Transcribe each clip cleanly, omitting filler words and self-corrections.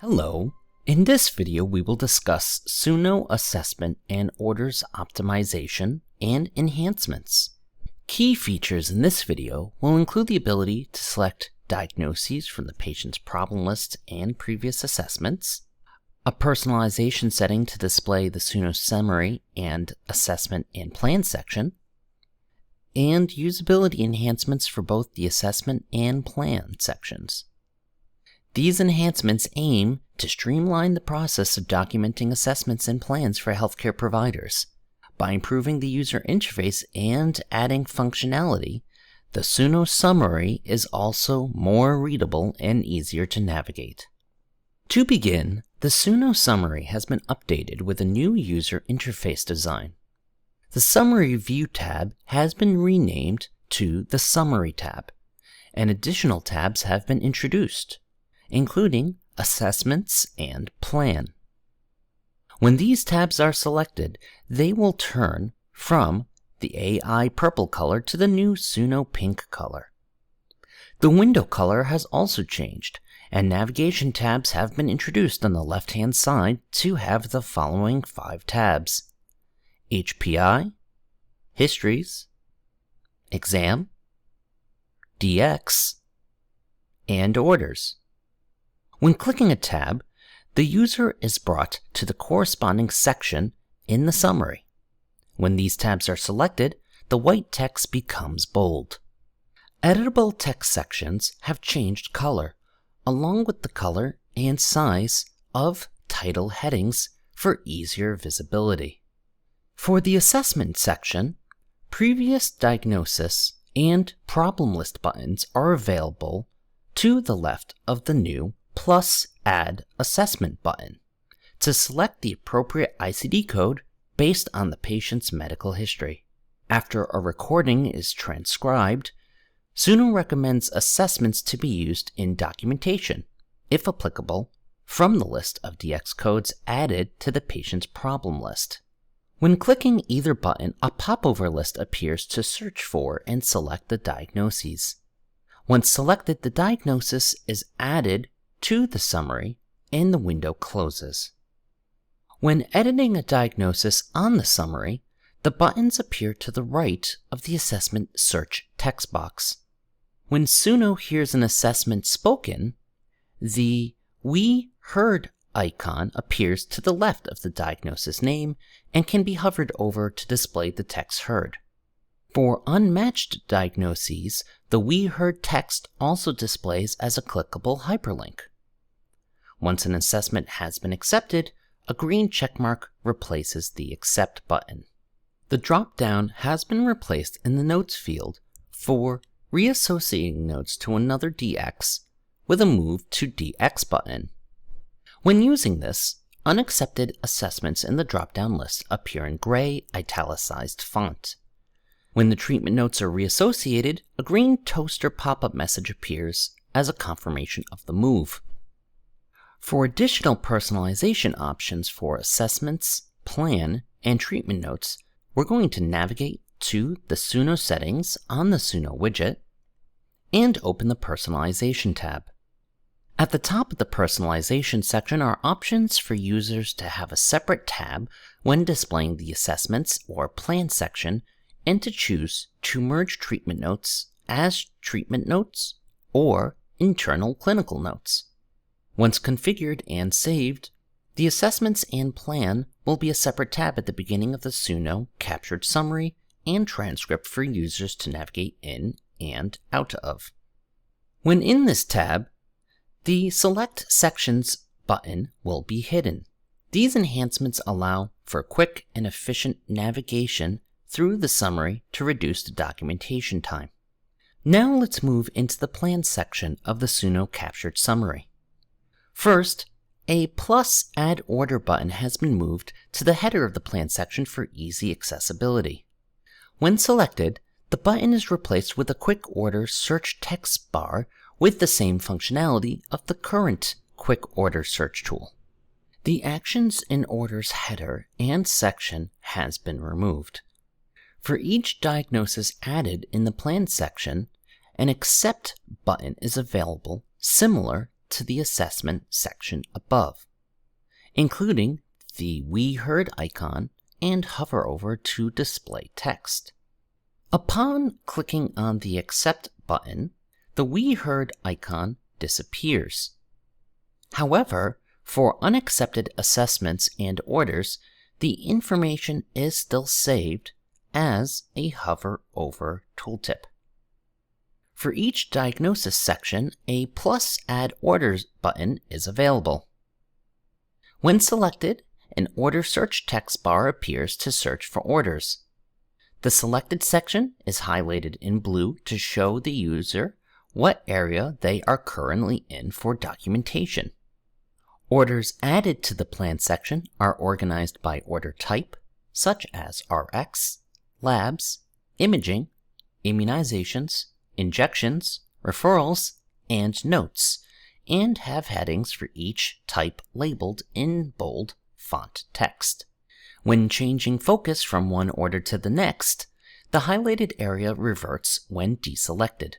Hello, in this video we will discuss Sunoh assessment and orders optimization and enhancements. Key features in this video will include the ability to select diagnoses from the patient's problem list and previous assessments, a personalization setting to display the Sunoh summary and assessment and plan section, and usability enhancements for both the assessment and plan sections. These enhancements aim to streamline the process of documenting assessments and plans for healthcare providers. By improving the user interface and adding functionality, the Sunoh summary is also more readable and easier to navigate. To begin, the Sunoh summary has been updated with a new user interface design. The Summary View tab has been renamed to the Summary tab, and additional tabs have been introduced, including Assessments and Plan. When these tabs are selected, they will turn from the AI purple color to the new Sunoh pink color. The window color has also changed, and navigation tabs have been introduced on the left-hand side to have the following 5 tabs: HPI, Histories, Exam, DX, and Orders. When clicking a tab, the user is brought to the corresponding section in the summary. When these tabs are selected, the white text becomes bold. Editable text sections have changed color, along with the color and size of title headings for easier visibility. For the assessment section, previous diagnosis and problem list buttons are available to the left of the new plus Add Assessment button to select the appropriate ICD code based on the patient's medical history. After a recording is transcribed, Sunoh recommends assessments to be used in documentation, if applicable, from the list of DX codes added to the patient's problem list. When clicking either button, a popover list appears to search for and select the diagnoses. Once selected, the diagnosis is added to the summary and the window closes. When editing a diagnosis on the summary, the buttons appear to the right of the assessment search text box. When Sunoh hears an assessment spoken, the We Heard icon appears to the left of the diagnosis name and can be hovered over to display the text heard. For unmatched diagnoses, the We Heard text also displays as a clickable hyperlink. Once an assessment has been accepted, a green checkmark replaces the Accept button. The drop-down has been replaced in the Notes field for reassociating notes to another DX with a Move to DX button. When using this, unaccepted assessments in the drop-down list appear in gray italicized font. When the treatment notes are reassociated, a green toaster pop-up message appears as a confirmation of the move. For additional personalization options for assessments, plan, and treatment notes, we're going to navigate to the Sunoh settings on the Sunoh widget and open the Personalization tab. At the top of the Personalization section are options for users to have a separate tab when displaying the Assessments or Plan section, and to choose to merge treatment notes as treatment notes or internal clinical notes. Once configured and saved, the Assessments and Plan will be a separate tab at the beginning of the Sunoh captured summary and transcript for users to navigate in and out of. When in this tab, the Select Sections button will be hidden. These enhancements allow for quick and efficient navigation through the summary to reduce the documentation time. Now let's move into the Plan section of the Sunoh captured summary. First, a plus Add Order button has been moved to the header of the Plan section for easy accessibility. When selected, the button is replaced with a Quick Order search text bar with the same functionality of the current Quick Order search tool. The Actions and Orders header and section has been removed. For each diagnosis added in the Plan section, an Accept button is available similar to the Assessment section above, including the We Heard icon and hover over to display text. Upon clicking on the Accept button, the We Heard icon disappears. However, for unaccepted assessments and orders, the information is still saved as a hover over tooltip. For each diagnosis section, a plus Add Orders button is available. When selected, an order search text bar appears to search for orders. The selected section is highlighted in blue to show the user what area they are currently in for documentation. Orders added to the Plan section are organized by order type, such as RX, labs, imaging, immunizations, injections, referrals, and notes, and have headings for each type labeled in bold font text. When changing focus from one order to the next, the highlighted area reverts when deselected.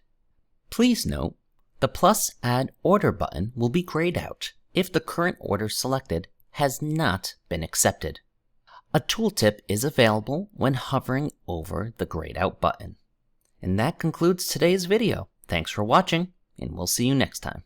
Please note, the plus Add Order button will be grayed out if the current order selected has not been accepted. A tooltip is available when hovering over the grayed out button. And that concludes today's video. Thanks for watching, and we'll see you next time.